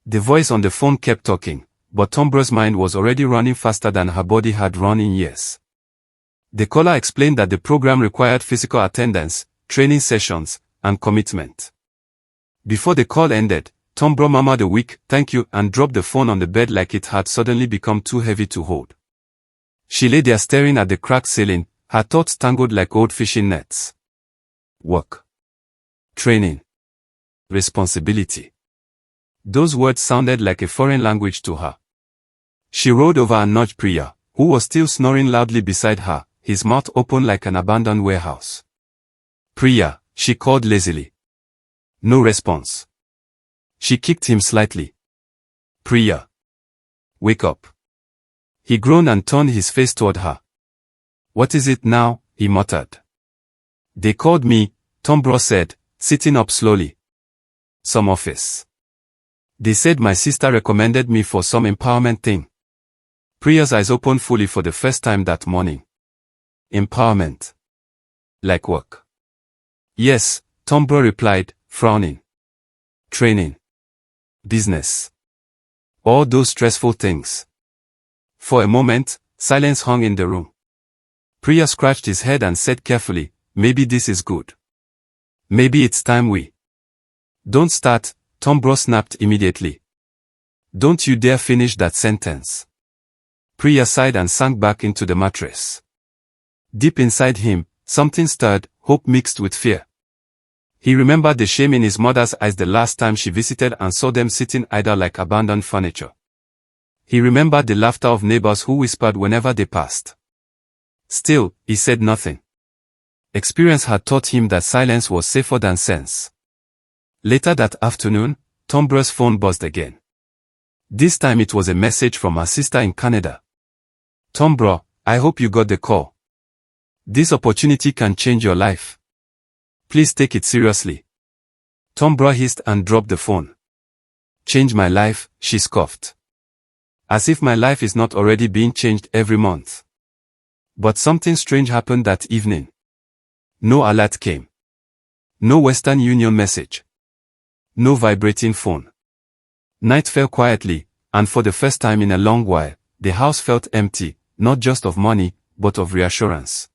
The voice on the phone kept talking, but Tombro's mind was already running faster than her body had run in years. The caller explained that the program required physical attendance, training sessions, and commitment. Before the call ended, Tombro murmured a weak "thank you" and dropped the phone on the bed like it had suddenly become too heavy to hold. She lay there staring at the cracked ceiling, her thoughts tangled like old fishing nets. Work. Training. Responsibility. Those words sounded like a foreign language to her. She rolled over and nudged Priya, who was still snoring loudly beside her, his mouth open like an abandoned warehouse. "Priya," she called lazily. No response. She kicked him slightly. "Priya. Wake up." He groaned and turned his face toward her. "What is it now?" he muttered. "They called me," Tombro said, sitting up slowly. "Some office. They said my sister recommended me for some empowerment thing." Priya's eyes opened fully for the first time that morning. Empowerment. Like work? "Yes," Tombro replied, frowning. "Training. Business. All those stressful things." For a moment, silence hung in the room. Priya scratched his head and said carefully, "Maybe this is good. Maybe it's time we..." "Don't start," Tombro snapped immediately. "Don't you dare finish that sentence." Priya sighed and sank back into the mattress. Deep inside him, something stirred, hope mixed with fear. He remembered the shame in his mother's eyes the last time she visited and saw them sitting idle like abandoned furniture. He remembered the laughter of neighbors who whispered whenever they passed. Still, he said nothing. Experience had taught him that silence was safer than sense. Later that afternoon, Tombro's phone buzzed again. This time it was a message from her sister in Canada. "Tombro, I hope you got the call. This opportunity can change your life. Please take it seriously." Tombro hissed and dropped the phone. "Change my life," she scoffed. "As if my life is not already being changed every month." But something strange happened that evening. No alert came. No Western Union message. No vibrating phone. Night fell quietly, and for the first time in a long while, the house felt empty, not just of money, but of reassurance.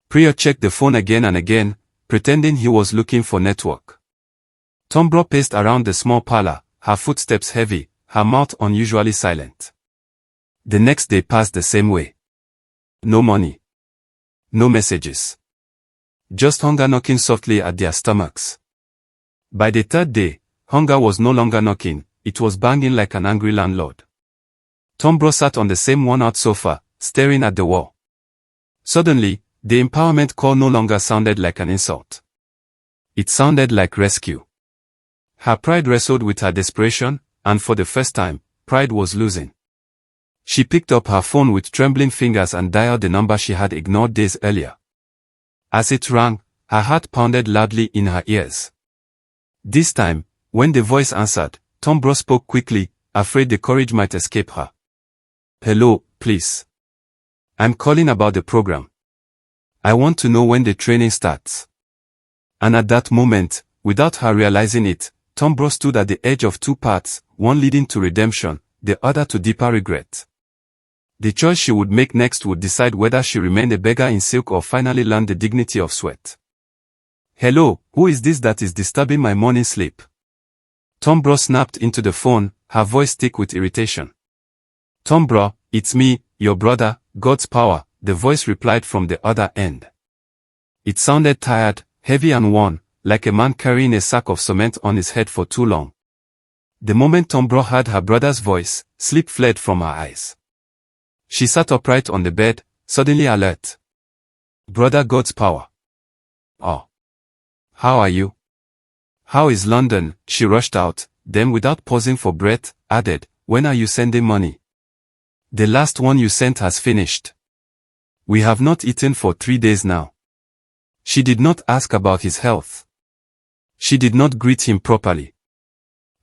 Priya checked the phone again and again, pretending he was looking for network. Tombro paced around the small parlor, her footsteps heavy, her mouth unusually silent. The next day passed the same way. No money. No messages. Just hunger knocking softly at their stomachs. By the third day, hunger was no longer knocking, it was banging like an angry landlord. Tombro sat on the same worn-out sofa, staring at the wall. Suddenly, the empowerment call no longer sounded like an insult. It sounded like rescue. Her pride wrestled with her desperation, and for the first time, pride was losing. She picked up her phone with trembling fingers and dialed the number she had ignored days earlier. As it rang, her heart pounded loudly in her ears. This time, when the voice answered, Tombro spoke quickly, afraid the courage might escape her. "Hello, please. I'm calling about the program. I want to know when the training starts." And at that moment, without her realizing it, Tombro stood at the edge of two paths, one leading to redemption, the other to deeper regret. The choice she would make next would decide whether she remained a beggar in silk or finally learned the dignity of sweat. "Hello, who is this that is disturbing my morning sleep?" Tombro snapped into the phone, her voice thick with irritation. "Tombro, it's me, your brother, God's power," the voice replied from the other end. It sounded tired, heavy and worn, like a man carrying a sack of cement on his head for too long. The moment Tombro heard her brother's voice, sleep fled from her eyes. She sat upright on the bed, suddenly alert. "Brother God's power. Oh. How are you? How is London?" She rushed out, then without pausing for breath, added, "When are you sending money?" "The last one you sent has finished. We have not eaten for 3 days now." She did not ask about his health. She did not greet him properly.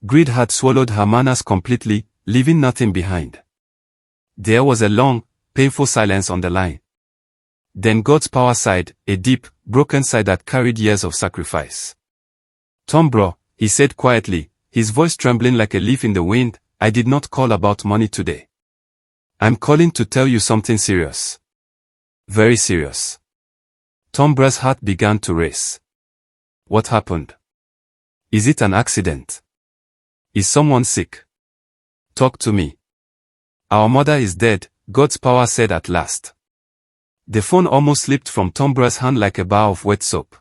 Greed had swallowed her manners completely, leaving nothing behind. There was a long, painful silence on the line. Then God's power sighed, a deep, broken sigh that carried years of sacrifice. "Tombro," he said quietly, his voice trembling like a leaf in the wind, "I did not call about money today. I'm calling to tell you something serious. Very serious." Tombra's heart began to race. What happened? Is it an accident? Is someone sick? Talk to me. "Our mother is dead," God's power said at last. The phone almost slipped from Tombra's hand like a bar of wet soap.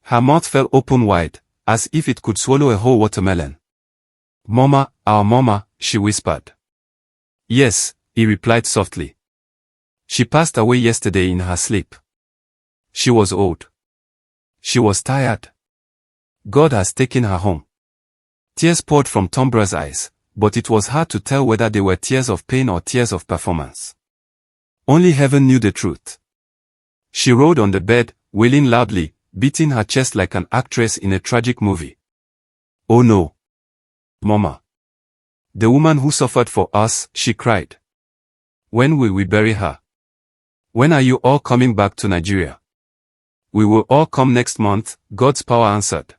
Her mouth fell open wide, as if it could swallow a whole watermelon. "Mama, our mama," she whispered. "Yes," he replied softly. "She passed away yesterday in her sleep. She was old. She was tired. God has taken her home." Tears poured from Tombra's eyes, but it was hard to tell whether they were tears of pain or tears of performance. Only heaven knew the truth. She rolled on the bed, wailing loudly, beating her chest like an actress in a tragic movie. "Oh no. Mama. The woman who suffered for us," she cried. "When will we bury her? When are you all coming back to Nigeria?" "We will all come next month," God's power answered.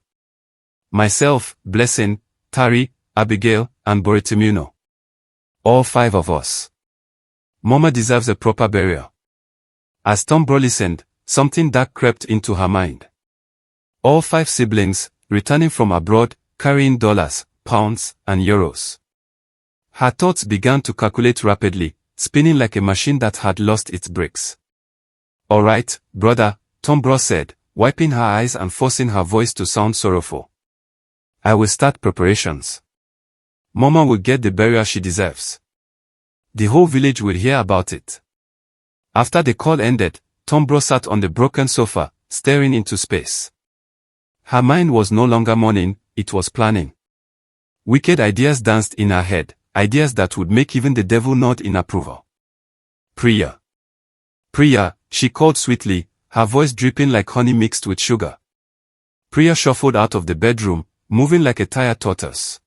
"Myself, Blessing, Tari, Abigail, and Boritimuno. All 5 of us. Mama deserves a proper burial." As Tombra listened, something dark crept into her mind. All 5 siblings, returning from abroad, carrying dollars, pounds, and euros. Her thoughts began to calculate rapidly, spinning like a machine that had lost its brakes. "All right, brother," Tombra said, wiping her eyes and forcing her voice to sound sorrowful. "I will start preparations. Mama will get the burial she deserves. The whole village will hear about it." After the call ended, Tombra sat on the broken sofa, staring into space. Her mind was no longer mourning, it was planning. Wicked ideas danced in her head, ideas that would make even the devil nod in approval. "Priya. Priya," she called sweetly, her voice dripping like honey mixed with sugar. Priya shuffled out of the bedroom, moving like a tired tortoise.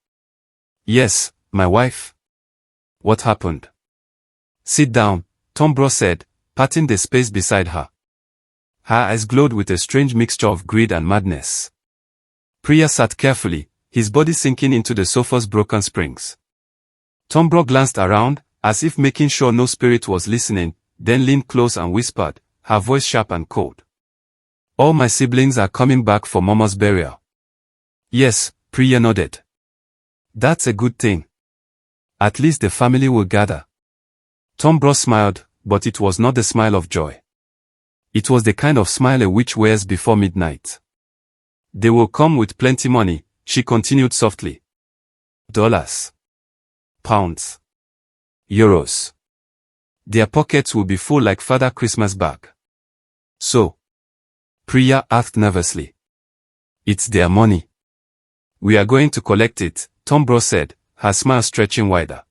"Yes, my wife." "What happened?" "Sit down," Tombra said, patting the space beside her. Her eyes glowed with a strange mixture of greed and madness. Priya sat carefully, his body sinking into the sofa's broken springs. Tombra glanced around, as if making sure no spirit was listening, then leaned close and whispered, her voice sharp and cold. "All my siblings are coming back for Mama's burial." "Yes," Priya nodded. "That's a good thing. At least the family will gather." Tombra smiled, but it was not the smile of joy. It was the kind of smile a witch wears before midnight. "They will come with plenty money," she continued softly. "Dollars. Pounds. Euros. Their pockets will be full like Father Christmas bag." "So?" Priya asked nervously. "It's their money. We are going to collect it," Tombra said, her smile stretching wider.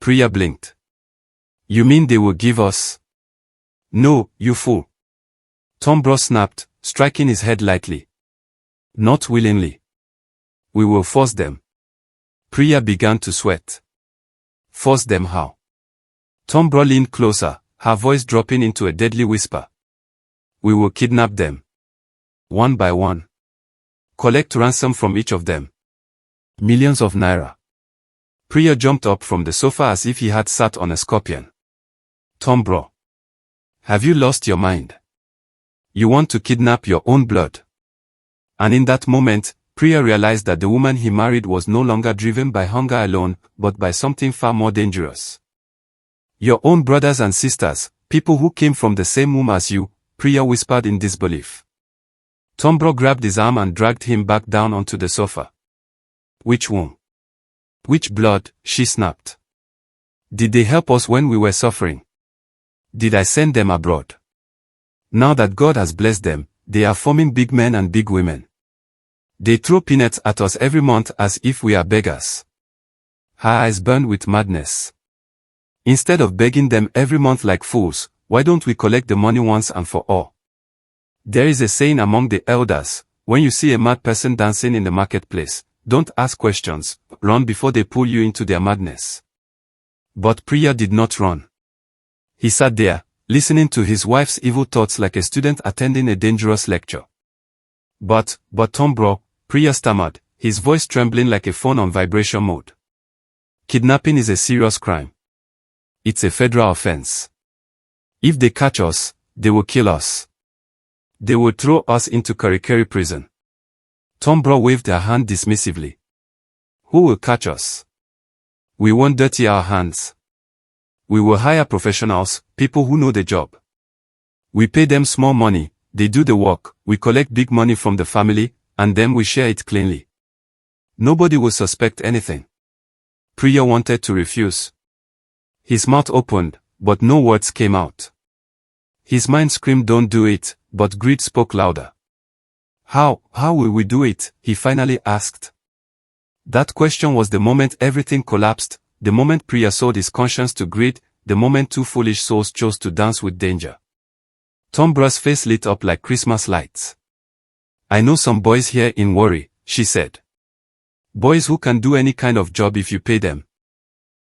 Priya blinked. "You mean they will give us?" "No, you fool." Tombra snapped, striking his head lightly. "Not willingly. We will force them." Priya began to sweat. "Force them how?" Tombra leaned closer, her voice dropping into a deadly whisper. "We will kidnap them. One by one. Collect ransom from each of them. Millions of naira." Priya jumped up from the sofa as if he had sat on a scorpion. "Tombra. Have you lost your mind? You want to kidnap your own blood?" And in that moment, Priya realized that the woman he married was no longer driven by hunger alone, but by something far more dangerous. "Your own brothers and sisters, people who came from the same womb as you," Priya whispered in disbelief. Tombra grabbed his arm and dragged him back down onto the sofa. "Which womb? Which blood?" she snapped. "Did they help us when we were suffering? Did I send them abroad? Now that God has blessed them, they are forming big men and big women. They throw peanuts at us every month as if we are beggars." Her eyes burned with madness. "Instead of begging them every month like fools, why don't we collect the money once and for all? There is a saying among the elders, when you see a mad person dancing in the marketplace, don't ask questions, run before they pull you into their madness." But Priya did not run. He sat there, listening to his wife's evil thoughts like a student attending a dangerous lecture. But Tombra," Priya stammered, his voice trembling like a phone on vibration mode. Kidnapping is a serious crime. It's a federal offense. If they catch us, they will kill us. They will throw us into Karikeri prison. Tombra waved her hand dismissively. Who will catch us? We won't dirty our hands. We will hire professionals, people who know the job. We pay them small money, they do the work, we collect big money from the family, and then we share it cleanly. Nobody will suspect anything. Priya wanted to refuse. His mouth opened, but no words came out. His mind screamed, don't do it, but greed spoke louder. How will we do it? He finally asked. That question was the moment everything collapsed, the moment Priya sold his conscience to greed, the moment two foolish souls chose to dance with danger. Tombra's face lit up like Christmas lights. I know some boys here in Warri, she said. Boys who can do any kind of job if you pay them.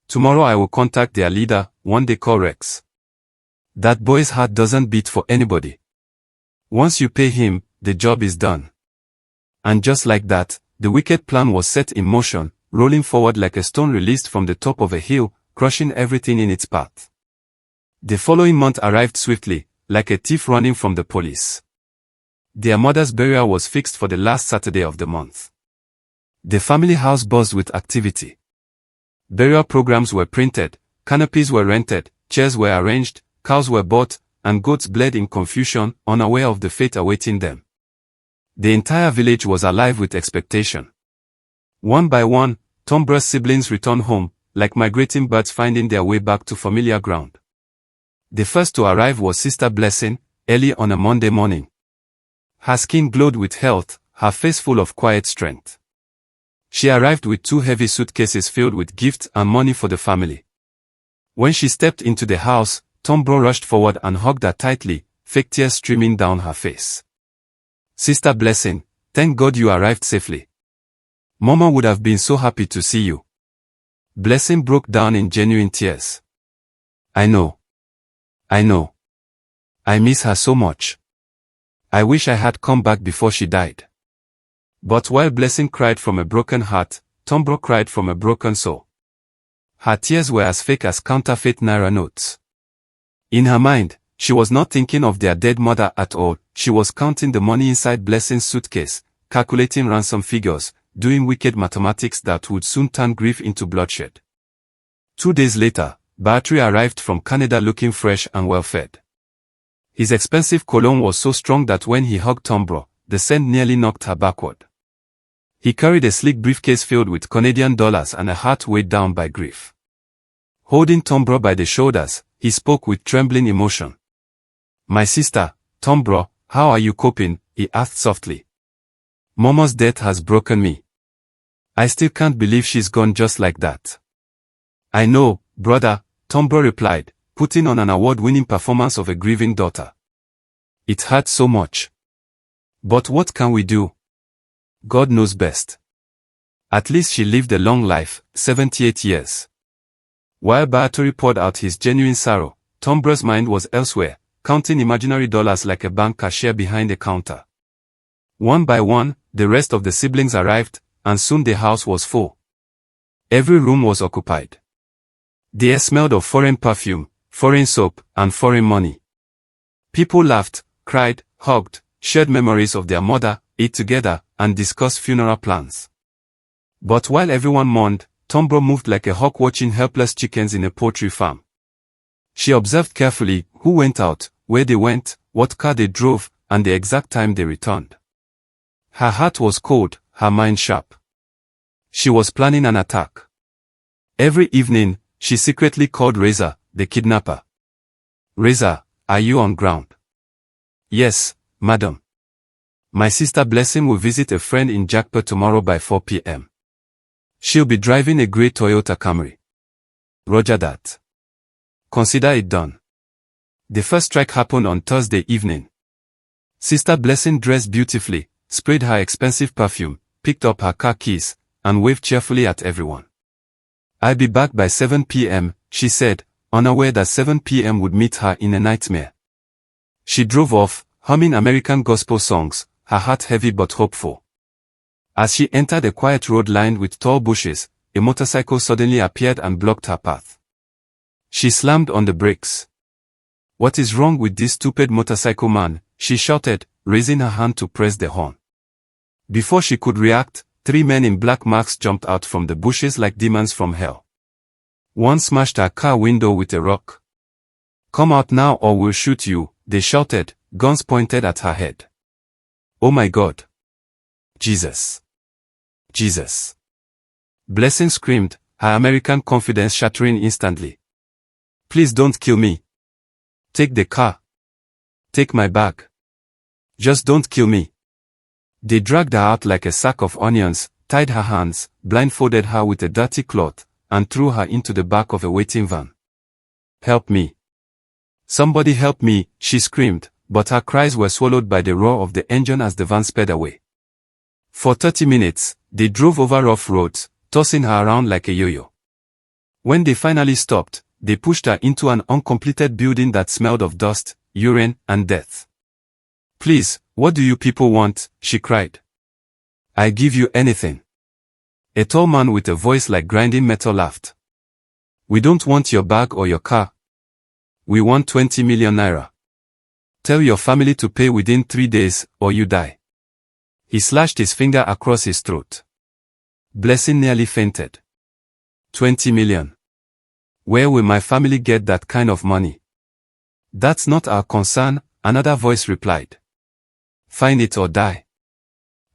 Tomorrow I will contact their leader, one they call Rex. That boy's heart doesn't beat for anybody. Once you pay him, the job is done. And just like that, the wicked plan was set in motion, rolling forward like a stone released from the top of a hill, crushing everything in its path. The following month arrived swiftly, like a thief running from the police. Their mother's burial was fixed for the last Saturday of the month. The family house buzzed with activity. Burial programs were printed, canopies were rented, chairs were arranged, cows were bought, and goats bled in confusion, unaware of the fate awaiting them. The entire village was alive with expectation. One by one, Tombra's siblings returned home, like migrating birds finding their way back to familiar ground. The first to arrive was Sister Blessing, early on a Monday morning. Her skin glowed with health, her face full of quiet strength. She arrived with 2 heavy suitcases filled with gifts and money for the family. When she stepped into the house, Tombra rushed forward and hugged her tightly, fake tears streaming down her face. Sister Blessing, thank God you arrived safely. Mama would have been so happy to see you. Blessing broke down in genuine tears. I know. I miss her so much. I wish I had come back before she died. But while Blessing cried from a broken heart, Tombra cried from a broken soul. Her tears were as fake as counterfeit naira notes. In her mind, she was not thinking of their dead mother at all, she was counting the money inside Blessing's suitcase, calculating ransom figures, doing wicked mathematics that would soon turn grief into bloodshed. 2 days later, Battery arrived from Canada looking fresh and well-fed. His expensive cologne was so strong that when he hugged Tombra, the scent nearly knocked her backward. He carried a sleek briefcase filled with Canadian dollars and a heart weighed down by grief. Holding Tombra by the shoulders, he spoke with trembling emotion. My sister, Tombra, how are you coping? He asked softly. Mama's death has broken me. I still can't believe she's gone just like that. I know, brother, Tombra replied, putting on an award-winning performance of a grieving daughter. It hurts so much. But what can we do? God knows best. At least she lived a long life, 78 years. While Battery poured out his genuine sorrow, Tombra's mind was elsewhere, counting imaginary dollars like a bank cashier behind a counter. One by one, the rest of the siblings arrived, and soon the house was full. Every room was occupied. The air smelled of foreign perfume, foreign soap, and foreign money. People laughed, cried, hugged, shared memories of their mother, ate together, and discussed funeral plans. But while everyone mourned, Tombra moved like a hawk watching helpless chickens in a poultry farm. She observed carefully who went out, where they went, what car they drove, and the exact time they returned. Her heart was cold, her mind sharp. She was planning an attack. Every evening, she secretly called Reza, the kidnapper. Reza, are you on ground? Yes, madam. My sister Blessing will visit a friend in Jakpa tomorrow by 4 p.m. She'll be driving a grey Toyota Camry. Roger that. Consider it done. The first strike happened on Thursday evening. Sister Blessing dressed beautifully, sprayed her expensive perfume, picked up her car keys, and waved cheerfully at everyone. I'll be back by 7 p.m., she said, unaware that 7 p.m. would meet her in a nightmare. She drove off, humming American gospel songs, her heart heavy but hopeful. As she entered a quiet road lined with tall bushes, a motorcycle suddenly appeared and blocked her path. She slammed on the brakes. "What is wrong with this stupid motorcycle man?" she shouted, raising her hand to press the horn. Before she could react, 3 men in black masks jumped out from the bushes like demons from hell. One smashed her car window with a rock. "Come out now or we'll shoot you," they shouted, guns pointed at her head. "Oh my God. Jesus. Jesus." Blessing screamed, her American confidence shattering instantly. "Please don't kill me. Take the car. Take my bag. Just don't kill me." They dragged her out like a sack of onions, tied her hands, blindfolded her with a dirty cloth, and threw her into the back of a waiting van. "Help me. Somebody help me," she screamed, but her cries were swallowed by the roar of the engine as the van sped away. For 30 minutes, they drove over rough roads, tossing her around like a yo-yo. When they finally stopped, they pushed her into an uncompleted building that smelled of dust, urine, and death. "Please, what do you people want?" she cried. "I give you anything." A tall man with a voice like grinding metal laughed. "We don't want your bag or your car. We want 20 million naira. Tell your family to pay within 3 days, or you die." He slashed his finger across his throat. Blessing nearly fainted. 20 million. Where will my family get that kind of money? "That's not our concern," another voice replied. "Find it or die."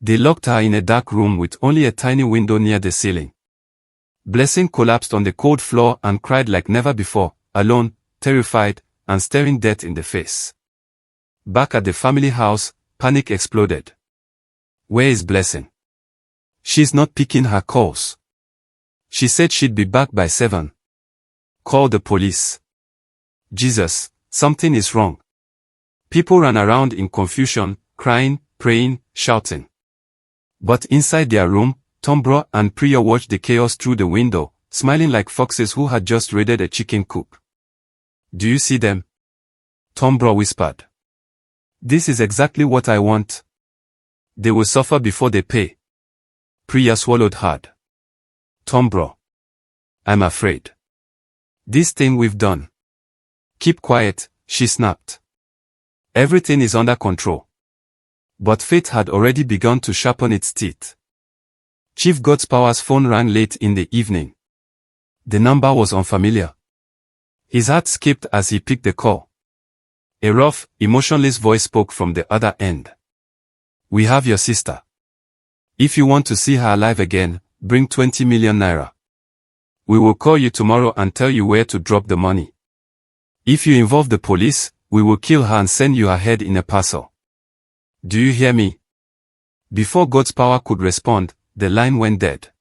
They locked her in a dark room with only a tiny window near the ceiling. Blessing collapsed on the cold floor and cried like never before, alone, terrified, and staring death in the face. Back at the family house, panic exploded. "Where is Blessing? She's not picking her calls. She said she'd be back by 7. Call the police. Jesus, something is wrong." People ran around in confusion, crying, praying, shouting. But inside their room, Tombra and Priya watched the chaos through the window, smiling like foxes who had just raided a chicken coop. "Do you see them?" Tombra whispered. "This is exactly what I want. They will suffer before they pay." Priya swallowed hard. "Tombra. I'm afraid. This thing we've done." "Keep quiet," she snapped. "Everything is under control." But fate had already begun to sharpen its teeth. Chief Godspower's phone rang late in the evening. The number was unfamiliar. His heart skipped as he picked the call. A rough, emotionless voice spoke from the other end. "We have your sister. If you want to see her alive again, bring 20 million naira. We will call you tomorrow and tell you where to drop the money. If you involve the police, we will kill her and send you her head in a parcel. Do you hear me?" Before Godspower could respond, the line went dead.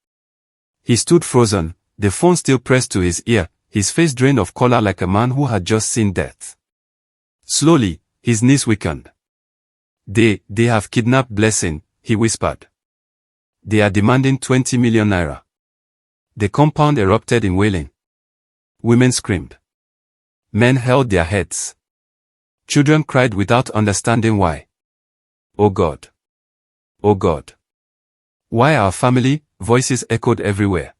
He stood frozen, the phone still pressed to his ear, his face drained of color like a man who had just seen death. Slowly, his knees weakened. They have kidnapped Blessing," he whispered. "They are demanding 20 million naira. The compound erupted in wailing. Women screamed. Men held their heads. Children cried without understanding why. "Oh God. Oh God. Why our family?" voices echoed everywhere.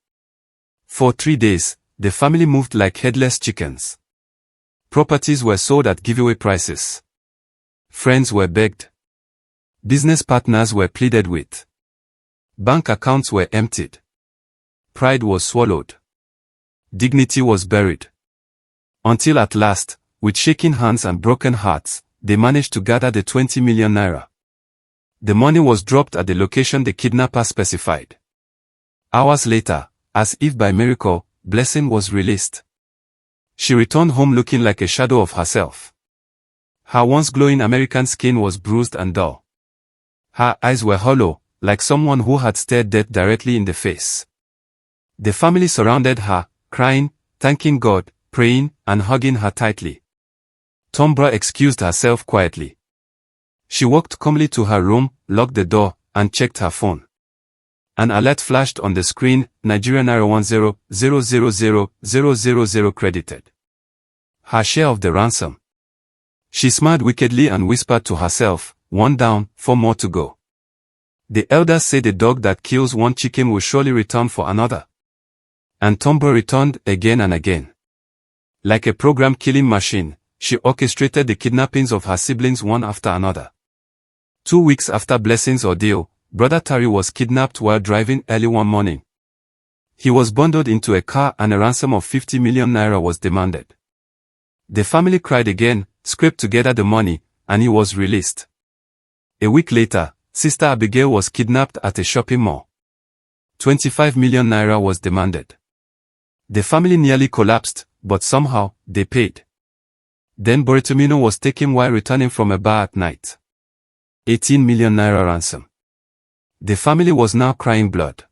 For 3 days, the family moved like headless chickens. Properties were sold at giveaway prices. Friends were begged. Business partners were pleaded with. Bank accounts were emptied. Pride was swallowed. Dignity was buried. Until at last, with shaking hands and broken hearts, they managed to gather the 20 million naira. The money was dropped at the location the kidnapper specified. Hours later, as if by miracle, Blessing was released. She returned home looking like a shadow of herself. Her once glowing American skin was bruised and dull. Her eyes were hollow, like someone who had stared death directly in the face. The family surrounded her, crying, thanking God, praying, and hugging her tightly. Tombra excused herself quietly. She walked calmly to her room, locked the door, and checked her phone. An alert flashed on the screen, Nigerian Naira 10,000,000 credited. Her share of the ransom. She smiled wickedly and whispered to herself, 1 down, 4 more to go. The elders say the dog that kills one chicken will surely return for another. And Tombra returned again and again. Like a program killing machine, she orchestrated the kidnappings of her siblings one after another. 2 weeks after Blessing's ordeal, Brother Tari was kidnapped while driving early one morning. He was bundled into a car and a ransom of 50 million naira was demanded. The family cried again, scraped together the money, and he was released. A week later, Sister Abigail was kidnapped at a shopping mall. 25 million naira was demanded. The family nearly collapsed, but somehow, they paid. Then Boritomino was taken while returning from a bar at night. 18 million naira ransom. The family was now crying blood.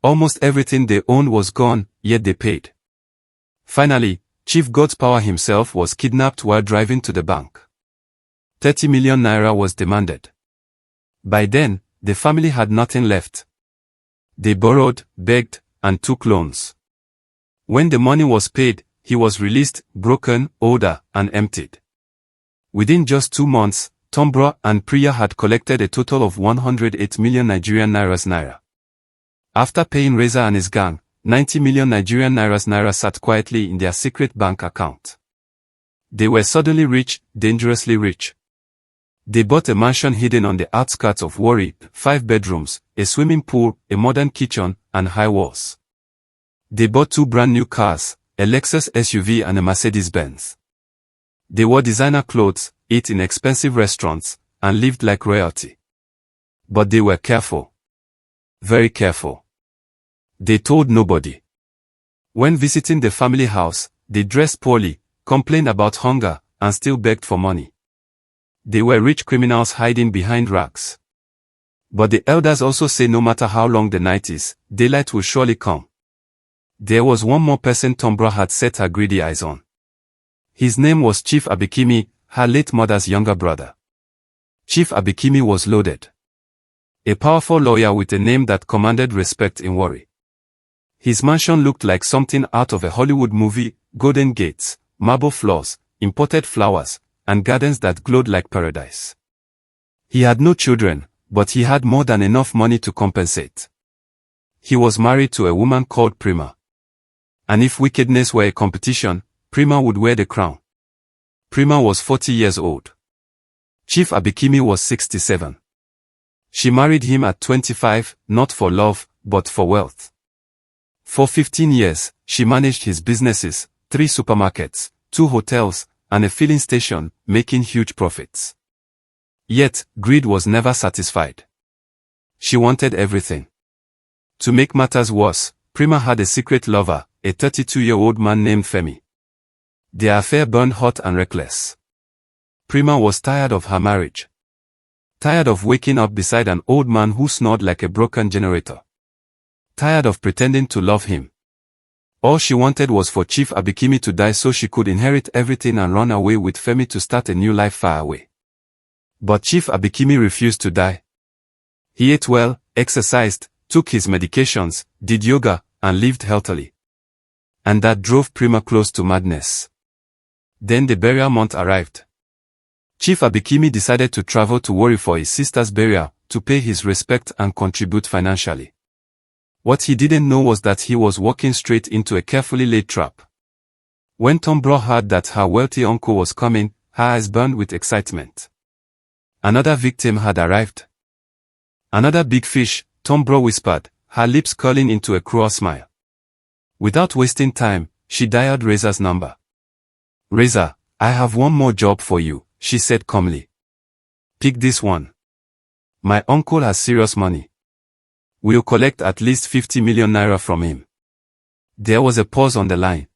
Almost everything they owned was gone, yet they paid. Finally, Chief God's Power himself was kidnapped while driving to the bank. 30 million naira was demanded. By then, the family had nothing left. They borrowed, begged, and took loans. When the money was paid, he was released, broken, older, and emptied. Within just 2 months, Tombra and Priya had collected a total of 108 million Nigerian naira. After paying Reza and his gang, 90 million Nigerian naira sat quietly in their secret bank account. They were suddenly rich, dangerously rich. They bought a mansion hidden on the outskirts of Warri, 5 bedrooms, a swimming pool, a modern kitchen, and high walls. They bought 2 brand new cars, a Lexus SUV and a Mercedes-Benz. They wore designer clothes, ate in expensive restaurants, and lived like royalty. But they were careful. Very careful. They told nobody. When visiting the family house, they dressed poorly, complained about hunger, and still begged for money. They were rich criminals hiding behind racks. But the elders also say no matter how long the night is, daylight will surely come. There was one more person Tombra had set her greedy eyes on. His name was Chief Abikimi, her late mother's younger brother. Chief Abikimi was loaded. A powerful lawyer with a name that commanded respect in Warri. His mansion looked like something out of a Hollywood movie, golden gates, marble floors, imported flowers, and gardens that glowed like paradise. He had no children, but he had more than enough money to compensate. He was married to a woman called Prima. And if wickedness were a competition, Prima would wear the crown. Prima was 40 years old. Chief Abikimi was 67. She married him at 25, not for love, but for wealth. For 15 years, she managed his businesses, 3 supermarkets, 2 hotels, and a filling station, making huge profits. Yet, greed was never satisfied. She wanted everything. To make matters worse, Prima had a secret lover, a 32-year-old man named Femi. Their affair burned hot and reckless. Prima was tired of her marriage. Tired of waking up beside an old man who snored like a broken generator. Tired of pretending to love him. All she wanted was for Chief Abikimi to die so she could inherit everything and run away with Femi to start a new life far away. But Chief Abikimi refused to die. He ate well, exercised, took his medications, did yoga, and lived healthily. And that drove Prima close to madness. Then the burial month arrived. Chief Abikimi decided to travel to Warri for his sister's burial, to pay his respect and contribute financially. What he didn't know was that he was walking straight into a carefully laid trap. When Tombra heard that her wealthy uncle was coming, her eyes burned with excitement. Another victim had arrived. Another big fish, Tombra whispered, her lips curling into a cruel smile. Without wasting time, she dialed Reza's number. "Reza, I have one more job for you," she said calmly. "Pick this one. My uncle has serious money. We'll collect at least 50 million naira from him." There was a pause on the line.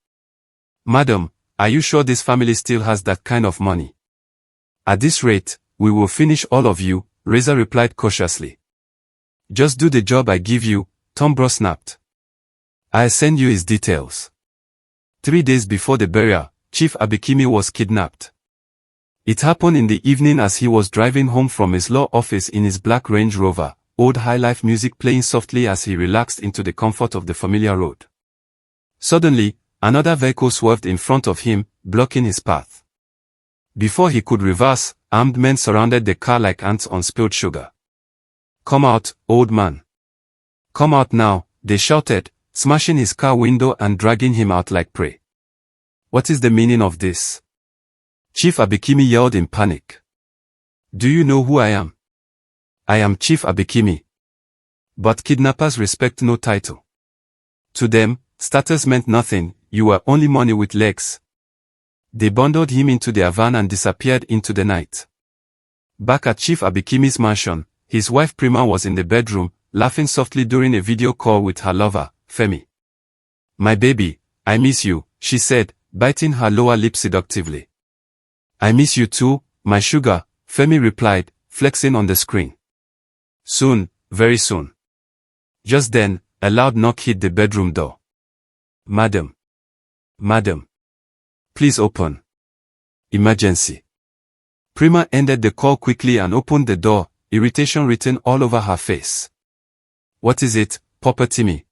"Madam, are you sure this family still has that kind of money?" "At this rate, we will finish all of you," Reza replied cautiously. "Just do the job I give you," Tombra snapped. "I'll send you his details." 3 days before the burial, Chief Abikimi was kidnapped. It happened in the evening as he was driving home from his law office in his black Range Rover, old high-life music playing softly as he relaxed into the comfort of the familiar road. Suddenly, another vehicle swerved in front of him, blocking his path. Before he could reverse, armed men surrounded the car like ants on spilled sugar. "Come out, old man. Come out now," they shouted, smashing his car window and dragging him out like prey. "What is the meaning of this?" Chief Abikimi yelled in panic. "Do you know who I am? I am Chief Abikimi." But kidnappers respect no title. To them, status meant nothing, you were only money with legs. They bundled him into their van and disappeared into the night. Back at Chief Abikimi's mansion, his wife Prima was in the bedroom, laughing softly during a video call with her lover, Femi. "My baby, I miss you," she said, biting her lower lip seductively. "I miss you too, my sugar," Femi replied, flexing on the screen. "Soon, very soon." Just then, a loud knock hit the bedroom door. "Madam. Madam. Please open. Emergency." Prima ended the call quickly and opened the door, irritation written all over her face. "What is it, Papa Timmy?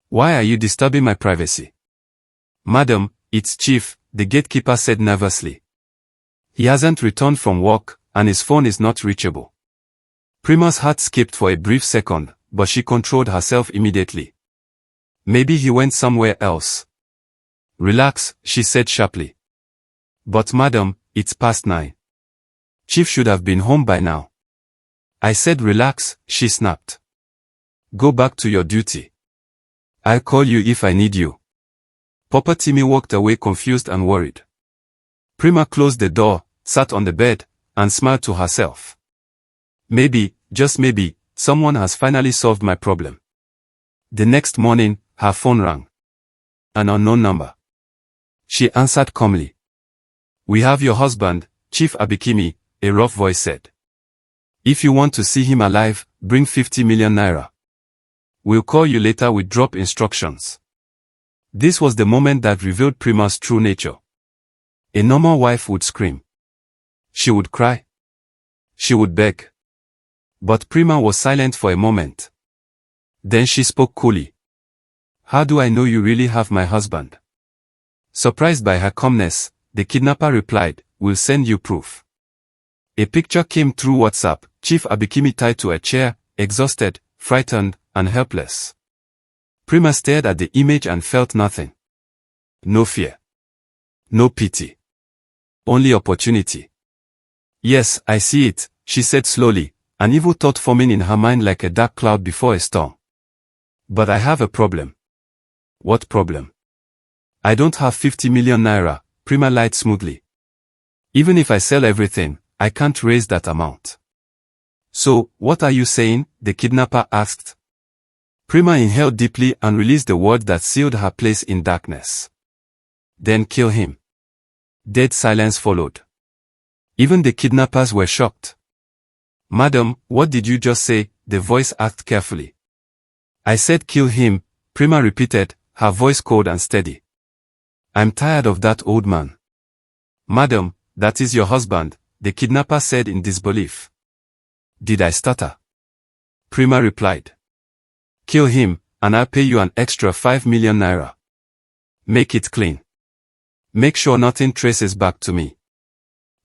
Why are you disturbing my privacy?" "Madam, it's Chief," the gatekeeper said nervously. "He hasn't returned from work, and his phone is not reachable." Prima's heart skipped for a brief second, but she controlled herself immediately. "Maybe he went somewhere else." "Relax," she said sharply. "But madam, it's past 9. Chief should have been home by now." "I said relax," she snapped. "Go back to your duty. I'll call you if I need you." Papa Timmy walked away confused and worried. Prima closed the door, sat on the bed, and smiled to herself. Maybe, just maybe, someone has finally solved my problem. The next morning, her phone rang. An unknown number. She answered calmly. "We have your husband, Chief Abikimi," a rough voice said. "If you want to see him alive, bring 50 million naira. We'll call you later with drop instructions." This was the moment that revealed Prima's true nature. A normal wife would scream. She would cry. She would beg. But Prima was silent for a moment. Then she spoke coolly. "How do I know you really have my husband?" Surprised by her calmness, the kidnapper replied, "We'll send you proof." A picture came through WhatsApp, Chief Abikimi tied to a chair, exhausted, frightened, and helpless. Prima stared at the image and felt nothing. No fear. No pity. Only opportunity. "Yes, I see it," she said slowly, an evil thought forming in her mind like a dark cloud before a storm. "But I have a problem." "What problem?" "I don't have 50 million naira, Prima lied smoothly. "Even if I sell everything, I can't raise that amount." "So, what are you saying?" the kidnapper asked. Prima inhaled deeply and released the word that sealed her place in darkness. "Then kill him." Dead silence followed. Even the kidnappers were shocked. "Madam, what did you just say?" the voice asked carefully. "I said kill him," Prima repeated, her voice cold and steady. "I'm tired of that old man." "Madam, that is your husband," the kidnapper said in disbelief. "Did I stutter?" Prima replied. "Kill him, and I'll pay you an extra 5 million naira. Make it clean. Make sure nothing traces back to me.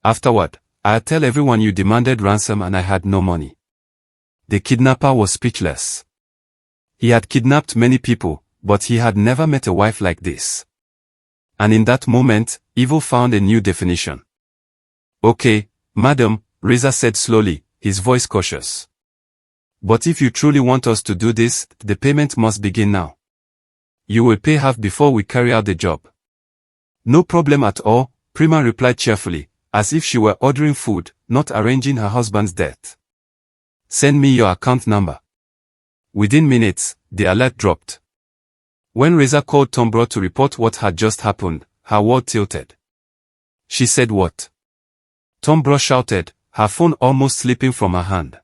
Afterward, I'll tell everyone you demanded ransom and I had no money." The kidnapper was speechless. He had kidnapped many people, but he had never met a wife like this. And in that moment, evil found a new definition. "Okay, madam," Reza said slowly, his voice cautious. "But if you truly want us to do this, the payment must begin now. You will pay half before we carry out the job." "No problem at all," Prima replied cheerfully, as if she were ordering food, not arranging her husband's death. "Send me your account number." Within minutes, the alert dropped. When Reza called Tombro to report what had just happened, her world tilted. She said what? Tombro shouted, her phone almost slipping from her hand.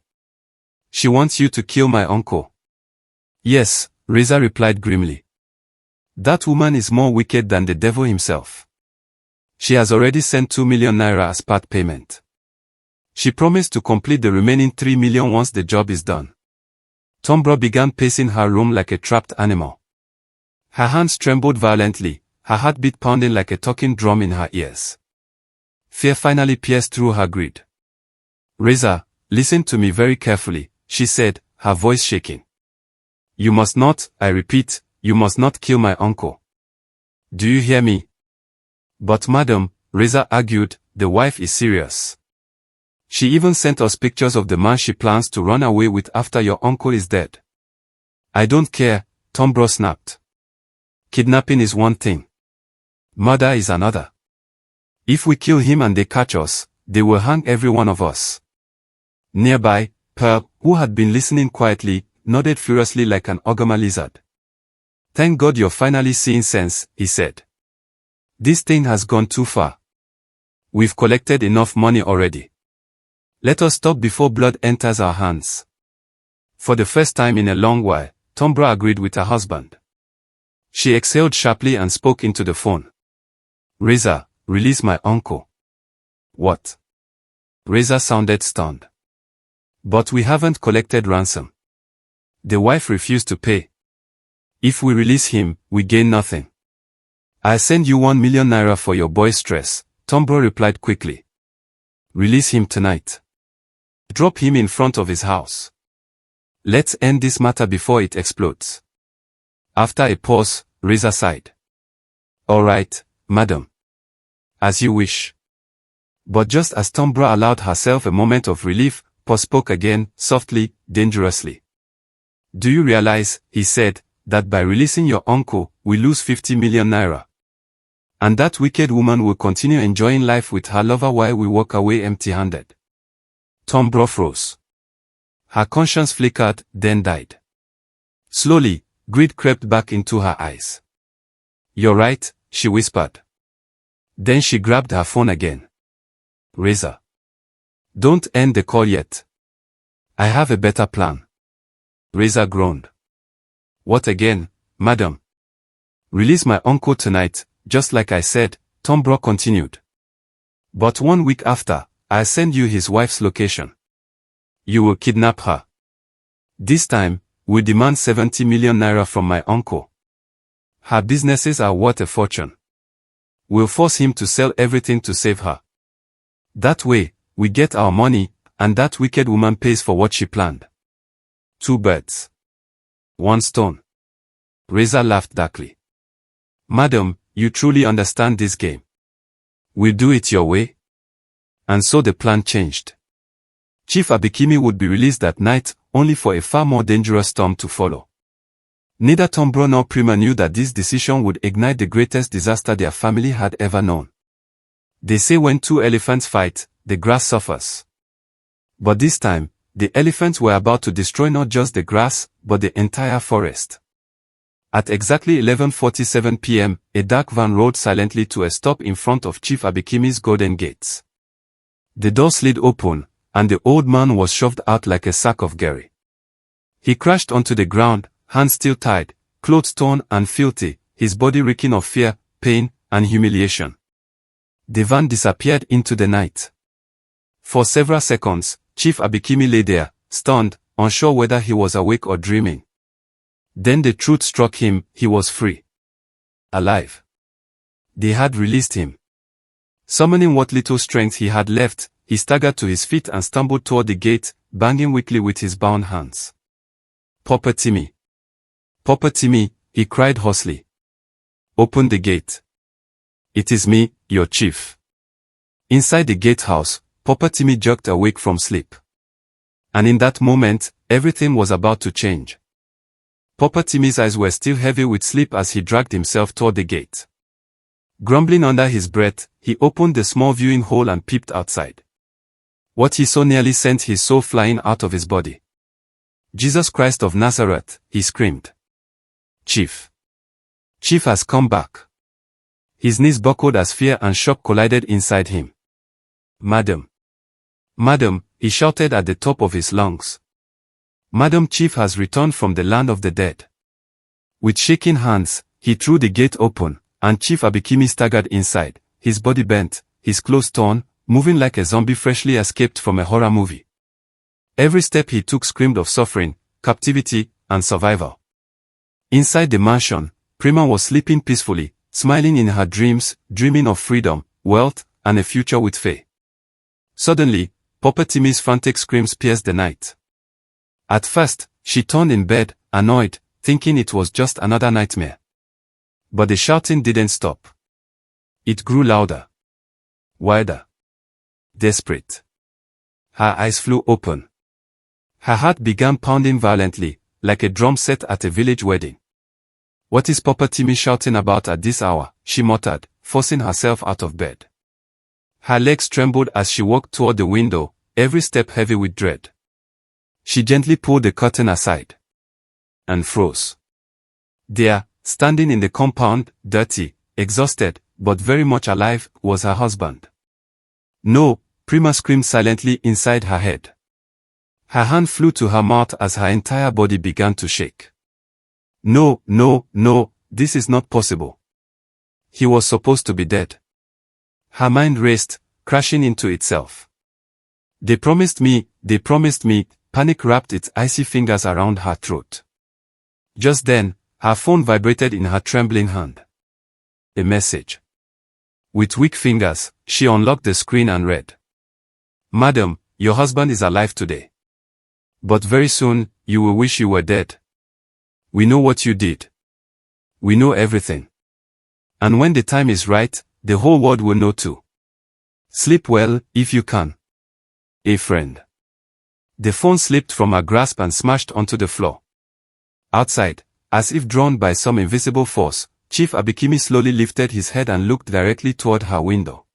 "She wants you to kill my uncle." "Yes," Reza replied grimly. "That woman is more wicked than the devil himself. She has already sent 2 million naira as part payment. She promised to complete the remaining 3 million once the job is done." Tombro began pacing her room like a trapped animal. Her hands trembled violently, her heartbeat pounding like a talking drum in her ears. Fear finally pierced through her greed. "Reza, listen to me very carefully," she said, her voice shaking. You must not, I repeat, you must not kill my uncle. Do you hear me? But madam, Reza argued, the wife is serious. She even sent us pictures of the man she plans to run away with after your uncle is dead. I don't care, Tombro snapped. Kidnapping is one thing. Murder is another. If we kill him and they catch us, they will hang every one of us. Nearby, Pearl, who had been listening quietly, nodded furiously like an Ogama lizard. Thank God you're finally seeing sense, he said. This thing has gone too far. We've collected enough money already. Let us stop before blood enters our hands. For the first time in a long while, Tombra agreed with her husband. She exhaled sharply and spoke into the phone. Reza, release my uncle. What? Reza sounded stunned. But we haven't collected ransom. The wife refused to pay. If we release him, we gain nothing. I'll send you 1 million naira for your boy's stress, Tombro replied quickly. Release him tonight. Drop him in front of his house. Let's end this matter before it explodes. After a pause, Reza sighed. All right, madam. As you wish. But just as Tombra allowed herself a moment of relief, Paul spoke again, softly, dangerously. Do you realize, he said, that by releasing your uncle, we lose 50 million naira? And that wicked woman will continue enjoying life with her lover while we walk away empty-handed. Tombra froze. Her conscience flickered, then died. Slowly, greed crept back into her eyes. You're right, she whispered. Then she grabbed her phone again. Reza. Don't end the call yet. I have a better plan. Reza groaned. What again, madam? Release my uncle tonight, just like I said, Tombra continued. But 1 week after, I'll send you his wife's location. You will kidnap her. This time, we demand 70 million naira from my uncle. Her businesses are worth a fortune. We'll force him to sell everything to save her. That way, we get our money, and that wicked woman pays for what she planned. 2 birds. 1 stone. Reza laughed darkly. Madam, you truly understand this game. We'll do it your way. And so the plan changed. Chief Abikimi would be released that night, only for a far more dangerous storm to follow. Neither Tombra nor Prima knew that this decision would ignite the greatest disaster their family had ever known. They say when 2 elephants fight, the grass suffers. But this time, the elephants were about to destroy not just the grass, but the entire forest. At exactly 11:47 p.m., a dark van rolled silently to a stop in front of Chief Abikimi's golden gates. The door slid open, and the old man was shoved out like a sack of Gary. He crashed onto the ground, hands still tied, clothes torn and filthy, his body reeking of fear, pain, and humiliation. The van disappeared into the night. For several seconds, Chief Abikimi lay there, stunned, unsure whether he was awake or dreaming. Then the truth struck him, he was free. Alive. They had released him. Summoning what little strength he had left, he staggered to his feet and stumbled toward the gate, banging weakly with his bound hands. Papa Timmy. Papa Timmy, he cried hoarsely. Open the gate. It is me, your chief. Inside the gatehouse, Papa Timmy jerked awake from sleep. And in that moment, everything was about to change. Papa Timmy's eyes were still heavy with sleep as he dragged himself toward the gate. Grumbling under his breath, he opened the small viewing hole and peeped outside. What he saw nearly sent his soul flying out of his body. Jesus Christ of Nazareth, he screamed. Chief. Chief has come back. His knees buckled as fear and shock collided inside him. Madam. Madam, he shouted at the top of his lungs. Madam Chief has returned from the land of the dead. With shaking hands, he threw the gate open, and Chief Abikimi staggered inside, his body bent, his clothes torn, moving like a zombie freshly escaped from a horror movie. Every step he took screamed of suffering, captivity, and survival. Inside the mansion, Prima was sleeping peacefully, smiling in her dreams, dreaming of freedom, wealth, and a future with Faye. Suddenly, Papa Timmy's frantic screams pierced the night. At first, she turned in bed, annoyed, thinking it was just another nightmare. But the shouting didn't stop. It grew louder, wider, desperate. Her eyes flew open. Her heart began pounding violently, like a drum set at a village wedding. "What is Papa Timmy shouting about at this hour?" she muttered, forcing herself out of bed. Her legs trembled as she walked toward the window, every step heavy with dread. She gently pulled the curtain aside and froze. There, standing in the compound, dirty, exhausted, but very much alive, was her husband. "No!" Prima screamed silently inside her head. Her hand flew to her mouth as her entire body began to shake. "No, no, no, this is not possible. He was supposed to be dead." Her mind raced, crashing into itself. They promised me," panic wrapped its icy fingers around her throat. Just then, her phone vibrated in her trembling hand. A message. With weak fingers, she unlocked the screen and read. "Madam, your husband is alive today. But very soon, you will wish you were dead. We know what you did. We know everything. And when the time is right, the whole world will know too. Sleep well, if you can. A friend." The phone slipped from her grasp and smashed onto the floor. Outside, as if drawn by some invisible force, Chief Abikimi slowly lifted his head and looked directly toward her window.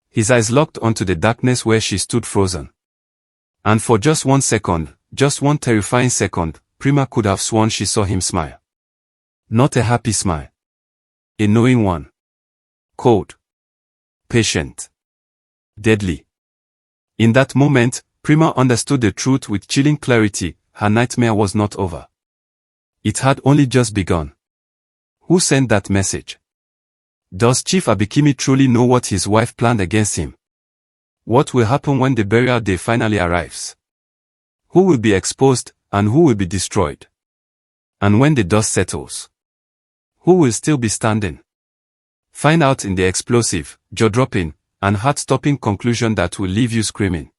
His eyes locked onto the darkness where she stood frozen. And for just 1 second, just one terrifying second, Prima could have sworn she saw him smile. Not a happy smile. A knowing one. Cold. Patient. Deadly. In that moment, Prima understood the truth with chilling clarity. Her nightmare was not over. It had only just begun. Who sent that message? Does Chief Abikimi truly know what his wife planned against him? What will happen when the burial day finally arrives? Who will be exposed, and who will be destroyed? And when the dust settles, who will still be standing? Find out in the explosive, jaw-dropping, and heart-stopping conclusion that will leave you screaming.